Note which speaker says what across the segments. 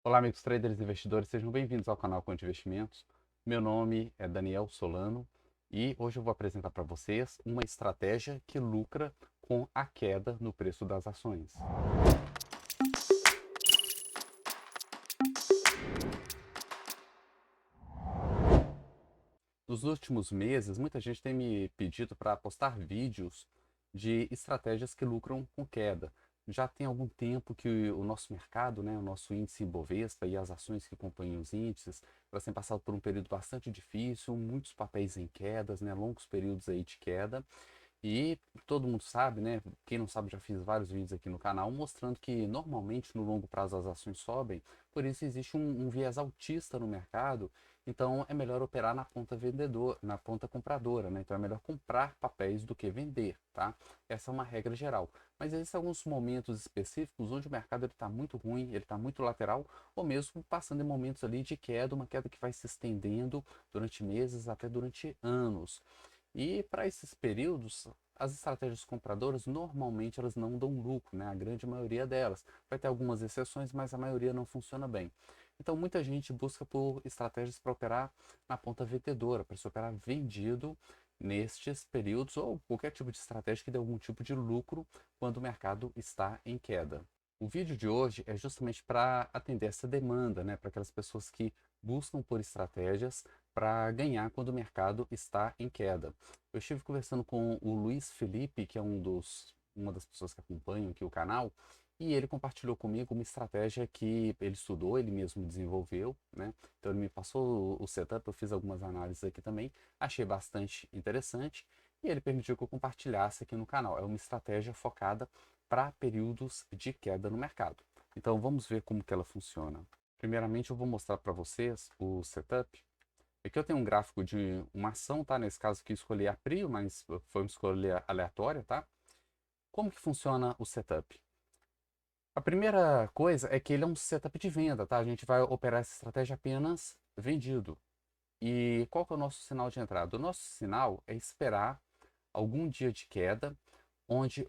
Speaker 1: Olá, amigos traders e investidores, sejam bem-vindos ao canal Conte Investimentos. Meu nome é Daniel Solano e hoje eu vou apresentar para vocês uma estratégia que lucra com a queda no preço das ações. Nos últimos meses, muita gente tem me pedido para postar vídeos de estratégias que lucram com queda. Já tem algum tempo que o nosso mercado, né, o nosso índice Ibovespa e as ações que acompanham os índices, elas têm passado por um período bastante difícil, muitos papéis em quedas, né, longos períodos aí de queda. E todo mundo sabe, né? Quem não sabe, já fiz vários vídeos aqui no canal mostrando que normalmente no longo prazo as ações sobem, por isso existe um viés altista no mercado, então é melhor operar na ponta vendedor, na ponta compradora, né? Então é melhor comprar papéis do que vender, tá? Essa é uma regra geral. Mas existem alguns momentos específicos onde o mercado está muito ruim, ele está muito lateral, ou mesmo passando em momentos ali de queda, uma queda que vai se estendendo durante meses até durante anos. E para esses períodos, as estratégias compradoras normalmente elas não dão lucro, né? A grande maioria delas. Vai ter algumas exceções, mas a maioria não funciona bem. Então muita gente busca por estratégias para operar na ponta vendedora, para se operar vendido nestes períodos ou qualquer tipo de estratégia que dê algum tipo de lucro quando o mercado está em queda. O vídeo de hoje é justamente para atender essa demanda, né? Para aquelas pessoas que buscam por estratégias para ganhar quando o mercado está em queda. Eu estive conversando com o Luiz Felipe, que é uma das pessoas que acompanham aqui o canal, e ele compartilhou comigo uma estratégia que ele estudou, ele mesmo desenvolveu, né? Então ele me passou o setup, eu fiz algumas análises aqui também, achei bastante interessante e ele permitiu que eu compartilhasse aqui no canal. É uma estratégia focada para períodos de queda no mercado. Então vamos ver como que ela funciona. Primeiramente eu vou mostrar para vocês o setup. Aqui eu tenho um gráfico de uma ação, tá? Nesse caso aqui eu escolhi a Prio, mas foi uma escolha aleatória, tá? Como que funciona o setup? A primeira coisa é que ele é um setup de venda, tá? A gente vai operar essa estratégia apenas vendido. E qual que é o nosso sinal de entrada? O nosso sinal é esperar algum dia de queda onde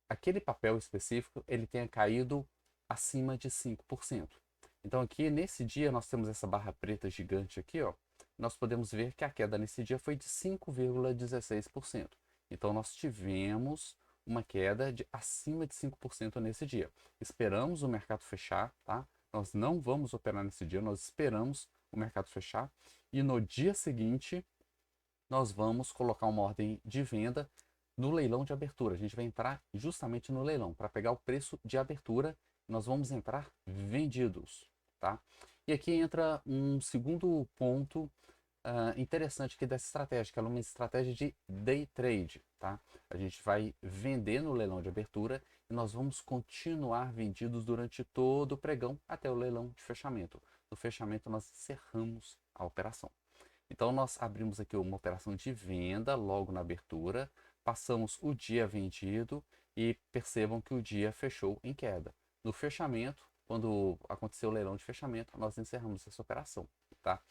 Speaker 1: aquele papel específico ele tenha caído acima de 5%. Então aqui nesse dia nós temos essa barra preta gigante aqui, ó. Nós podemos ver que a queda nesse dia foi de 5,16%. Então nós tivemos uma queda de acima de 5% nesse dia. Esperamos o mercado fechar, tá? Nós não vamos operar nesse dia, nós esperamos o mercado fechar e no dia seguinte nós vamos colocar uma ordem de venda no leilão de abertura. A gente vai entrar justamente no leilão para pegar o preço de abertura. Nós vamos entrar vendidos, tá? E aqui entra um segundo ponto interessante aqui dessa estratégia, que ela é uma estratégia de day trade, tá? A gente vai vender no leilão de abertura e nós vamos continuar vendidos durante todo o pregão até o leilão de fechamento. No fechamento nós encerramos a operação. Então nós abrimos aqui uma operação de venda logo na abertura, passamos o dia vendido e percebam que o dia fechou em queda. No fechamento, quando aconteceu o leilão de fechamento, nós encerramos essa operação, tá?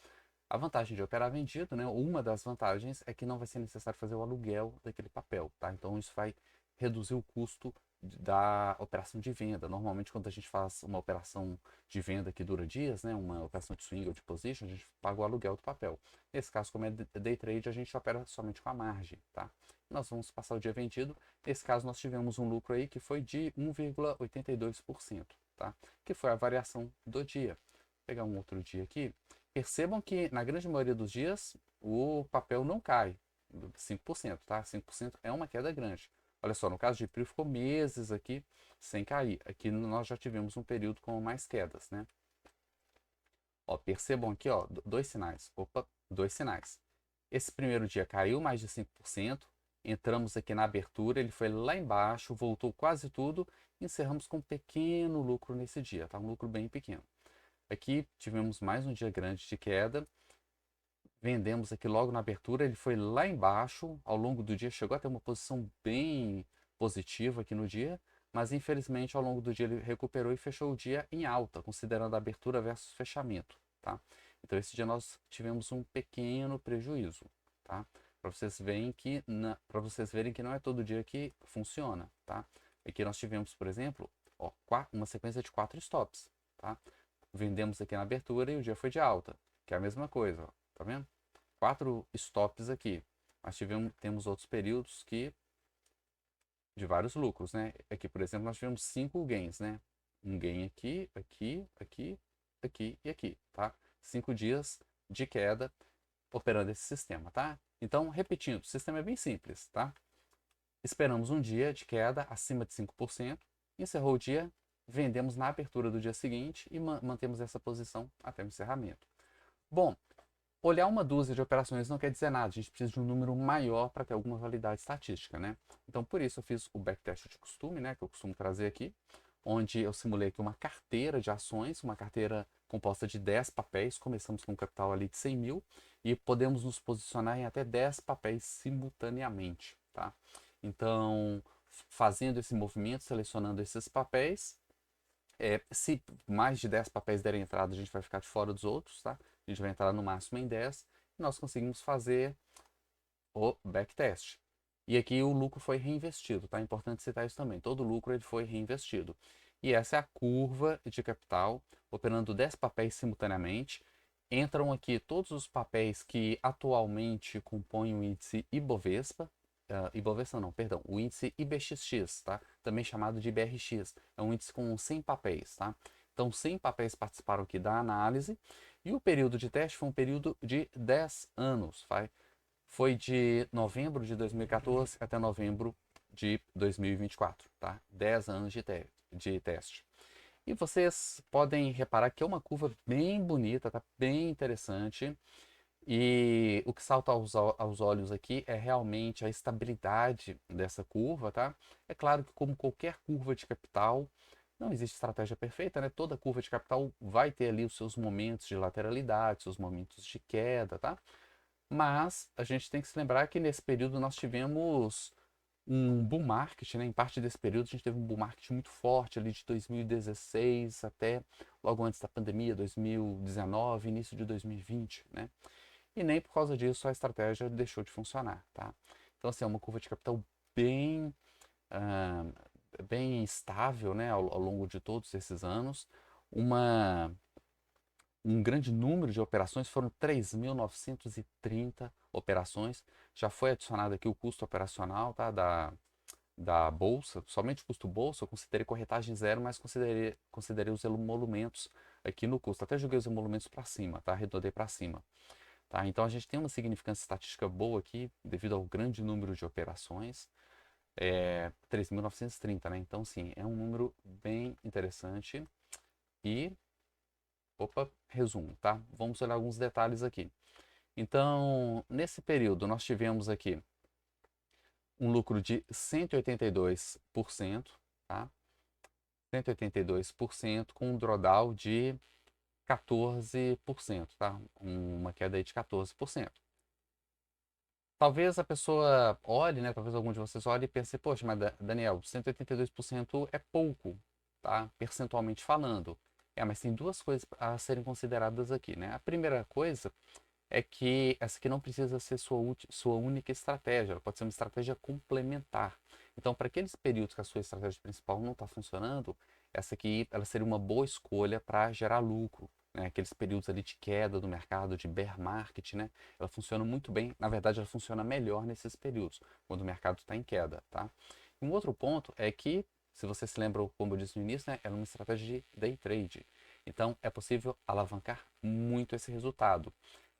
Speaker 1: A vantagem de operar vendido, né? Uma das vantagens é que não vai ser necessário fazer o aluguel daquele papel, tá? Então isso vai reduzir o custo da operação de venda. Normalmente quando a gente faz uma operação de venda que dura dias, né? Uma operação de swing ou de position, a gente paga o aluguel do papel. Nesse caso, como é day trade, a gente opera somente com a margem, tá? Nós vamos passar o dia vendido. Nesse caso, nós tivemos um lucro aí que foi de 1,82%, tá? Que foi a variação do dia. Vou pegar um outro dia aqui. Percebam que na grande maioria dos dias o papel não cai 5%, tá? 5% é uma queda grande. Olha só, no caso de Prio ficou meses aqui sem cair. Aqui nós já tivemos um período com mais quedas, né? Ó, percebam aqui, ó, dois sinais. Opa, dois sinais. Esse primeiro dia caiu mais de 5%. Entramos aqui na abertura, ele foi lá embaixo, voltou quase tudo. Encerramos com um pequeno lucro nesse dia, tá? Um lucro bem pequeno. Aqui tivemos mais um dia grande de queda. Vendemos aqui logo na abertura, ele foi lá embaixo, ao longo do dia chegou a ter uma posição bem positiva aqui no dia, mas infelizmente ao longo do dia ele recuperou e fechou o dia em alta, considerando a abertura versus fechamento, tá? Então esse dia nós tivemos um pequeno prejuízo, tá? Para vocês verem que não é todo dia que funciona, tá? Aqui nós tivemos, por exemplo, ó, uma sequência de 4 stops, tá? vendemos aqui na abertura e o dia foi de alta, que é a mesma coisa, ó, tá vendo? 4 stops aqui. Mas temos outros períodos que de vários lucros, né? Aqui, por exemplo, nós tivemos 5 gains, né? Um gain aqui, aqui, aqui, aqui e aqui, tá? 5 dias de queda operando esse sistema, tá? Então, repetindo, o sistema é bem simples, tá? Esperamos um dia de queda acima de 5%, encerrou o dia, vendemos na abertura do dia seguinte e mantemos essa posição até o encerramento. Bom, olhar uma dúzia de operações não quer dizer nada, a gente precisa de um número maior para ter alguma validade estatística, né? Então, por isso eu fiz o backtest de costume, né, que eu costumo trazer aqui, onde eu simulei aqui uma carteira de ações, uma carteira composta de 10 papéis, começamos com um capital ali de 100 mil e podemos nos posicionar em até 10 papéis simultaneamente, tá? Então, fazendo esse movimento, selecionando esses papéis, se mais de 10 papéis derem entrada, a gente vai ficar de fora dos outros, tá? A gente vai entrar no máximo em 10 e nós conseguimos fazer o backtest. E aqui o lucro foi reinvestido, tá? É importante citar isso também. Todo lucro ele foi reinvestido. E essa é a curva de capital, operando 10 papéis simultaneamente. Entram aqui todos os papéis que atualmente compõem o índice Ibovespa. Ibovespa não, perdão, o índice IBXX, tá? Também chamado de IBRX. É um índice com 100 papéis, tá? Então, 100 papéis participaram aqui da análise. E o período de teste foi um período de 10 anos, vai? Foi de novembro de 2014 até novembro de 2024, tá? 10 anos de teste. E vocês podem reparar que é uma curva bem bonita, tá? Bem interessante. E o que salta aos olhos aqui é realmente a estabilidade dessa curva, tá? É claro que como qualquer curva de capital, não existe estratégia perfeita, né? Toda curva de capital vai ter ali os seus momentos de lateralidade, seus momentos de queda, tá? Mas a gente tem que se lembrar que nesse período nós tivemos um bull market, né? Em parte desse período a gente teve um bull market muito forte ali de 2016 até logo antes da pandemia, 2019, início de 2020, né? E nem por causa disso a estratégia deixou de funcionar, tá? Então assim, é uma curva de capital bem, ah, bem estável, né? Ao longo de todos esses anos. Um grande número de operações, foram 3.930 operações. Já foi adicionado aqui o custo operacional, tá, da bolsa, somente o custo bolsa, eu considerei corretagem zero, mas considerei os emolumentos aqui no custo. Até joguei os emolumentos para cima, tá? Arredondei para cima. Tá? Então a gente tem uma significância estatística boa aqui, devido ao grande número de operações. 3.930, né? Então, sim, é um número bem interessante. E opa, resumo, tá? Vamos olhar alguns detalhes aqui. Então, nesse período, nós tivemos aqui um lucro de 182%, tá? 182% com um drawdown de 14%, tá? Uma queda aí de 14%. Talvez a pessoa olhe, né? Talvez algum de vocês olhe e pense, poxa, mas Daniel, 182% é pouco, tá? Percentualmente falando. Mas tem duas coisas a serem consideradas aqui, né? A primeira coisa é que essa aqui não precisa ser sua única estratégia, ela pode ser uma estratégia complementar. Então, para aqueles períodos que a sua estratégia principal não está funcionando, essa aqui ela seria uma boa escolha para gerar lucro, né? Aqueles períodos ali de queda do mercado, de bear market, né? Ela funciona muito bem, na verdade ela funciona melhor nesses períodos, quando o mercado está em queda, tá? Um outro ponto é que, se você se lembra, como eu disse no início, né? Ela é uma estratégia de day trade. Então, é possível alavancar muito esse resultado.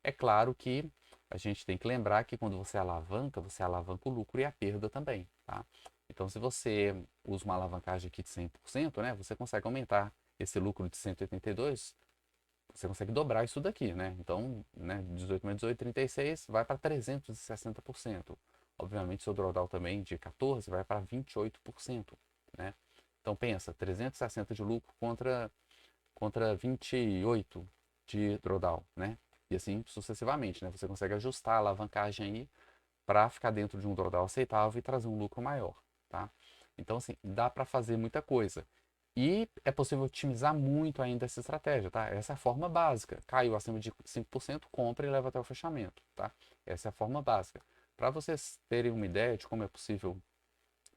Speaker 1: É claro que a gente tem que lembrar que quando você alavanca o lucro e a perda também, tá? Então, se você usa uma alavancagem aqui de 100%, né, você consegue aumentar esse lucro de 182, você consegue dobrar isso daqui, né? Então, né, 18 mais 18, 36, vai para 360%. Obviamente, seu drawdown também de 14 vai para 28%, né? Então, pensa, 360 de lucro contra 28 de drawdown, né? E assim sucessivamente, né? Você consegue ajustar a alavancagem aí para ficar dentro de um drawdown aceitável e trazer um lucro maior, tá? Então, assim, dá para fazer muita coisa. E é possível otimizar muito ainda essa estratégia, tá? Essa é a forma básica. Caiu acima de 5%, compra e leva até o fechamento, tá? Essa é a forma básica. Para vocês terem uma ideia de como é possível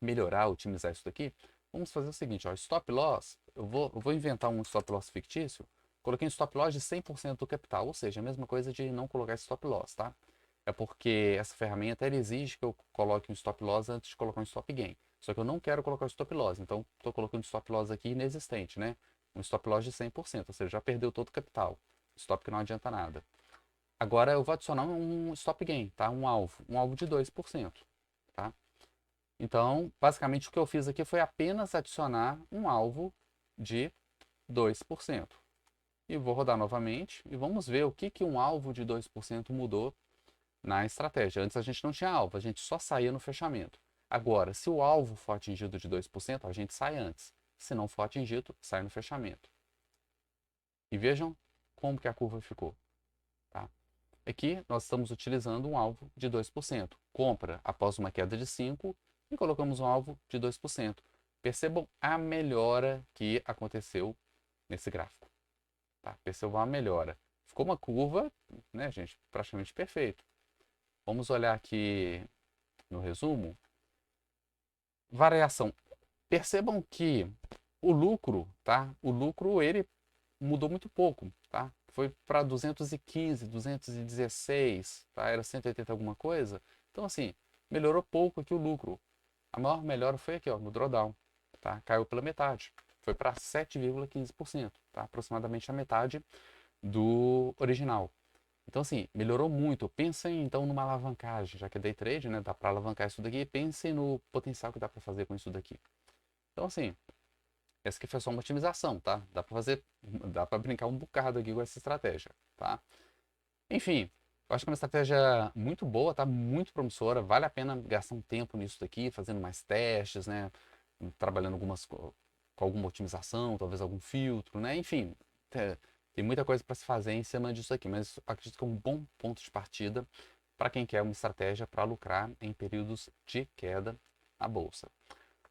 Speaker 1: melhorar, otimizar isso daqui, vamos fazer o seguinte, ó, stop loss, eu vou inventar um stop loss fictício, Coloquei um stop loss de 100% do capital, ou seja, a mesma coisa de não colocar stop loss, tá? É porque essa ferramenta ela exige que eu coloque um stop loss antes de colocar um stop gain. Só que eu não quero colocar o stop loss, então estou colocando um stop loss aqui inexistente, né? Um stop loss de 100%, ou seja, já perdeu todo o capital. Stop que não adianta nada. Agora eu vou adicionar um stop gain, tá? Um alvo de 2%, tá? Então, basicamente o que eu fiz aqui foi apenas adicionar um alvo de 2%. E vou rodar novamente e vamos ver o que um alvo de 2% mudou na estratégia. Antes a gente não tinha alvo, a gente só saía no fechamento. Agora, se o alvo for atingido de 2%, a gente sai antes. Se não for atingido, sai no fechamento. E vejam como que a curva ficou. Tá? Aqui nós estamos utilizando um alvo de 2%. Compra após uma queda de 5% e colocamos um alvo de 2%. Percebam a melhora que aconteceu nesse gráfico. Tá? Percebam a melhora. Ficou uma curva, né, gente, praticamente perfeito. Vamos olhar aqui no resumo. Variação. Percebam que o lucro, tá? O lucro ele mudou muito pouco, tá? Foi para 215, 216, tá? Era 180 alguma coisa. Então assim, melhorou pouco aqui o lucro. A maior melhora foi aqui, ó, no drawdown, tá? Caiu pela metade. Foi para 7,15%, tá? Aproximadamente a metade do original. Então, assim, melhorou muito. Pensem, então, numa alavancagem, já que é day trade, né? Dá para alavancar isso daqui. Pensem no potencial que dá para fazer com isso daqui. Então, assim, essa aqui foi só uma otimização, tá? Dá para fazer, dá para brincar um bocado aqui com essa estratégia, tá? Enfim, eu acho que é uma estratégia muito boa, tá? Muito promissora. Vale a pena gastar um tempo nisso daqui, fazendo mais testes, né? Trabalhando com alguma otimização, talvez algum filtro, né? Enfim, tem muita coisa para se fazer em cima disso aqui, mas acredito que é um bom ponto de partida para quem quer uma estratégia para lucrar em períodos de queda na bolsa.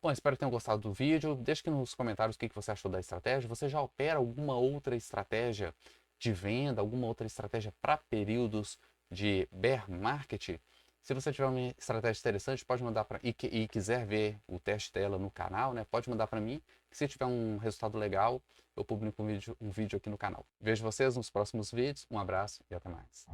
Speaker 1: Bom, espero que tenham gostado do vídeo. Deixe aqui nos comentários o que você achou da estratégia. Você já opera alguma outra estratégia de venda, alguma outra estratégia para períodos de bear market? Se você tiver uma estratégia interessante, pode mandar para e quiser ver o teste dela no canal, né? Pode mandar para mim. Se tiver um resultado legal, eu publico um vídeo aqui no canal. Vejo vocês nos próximos vídeos. Um abraço e até mais.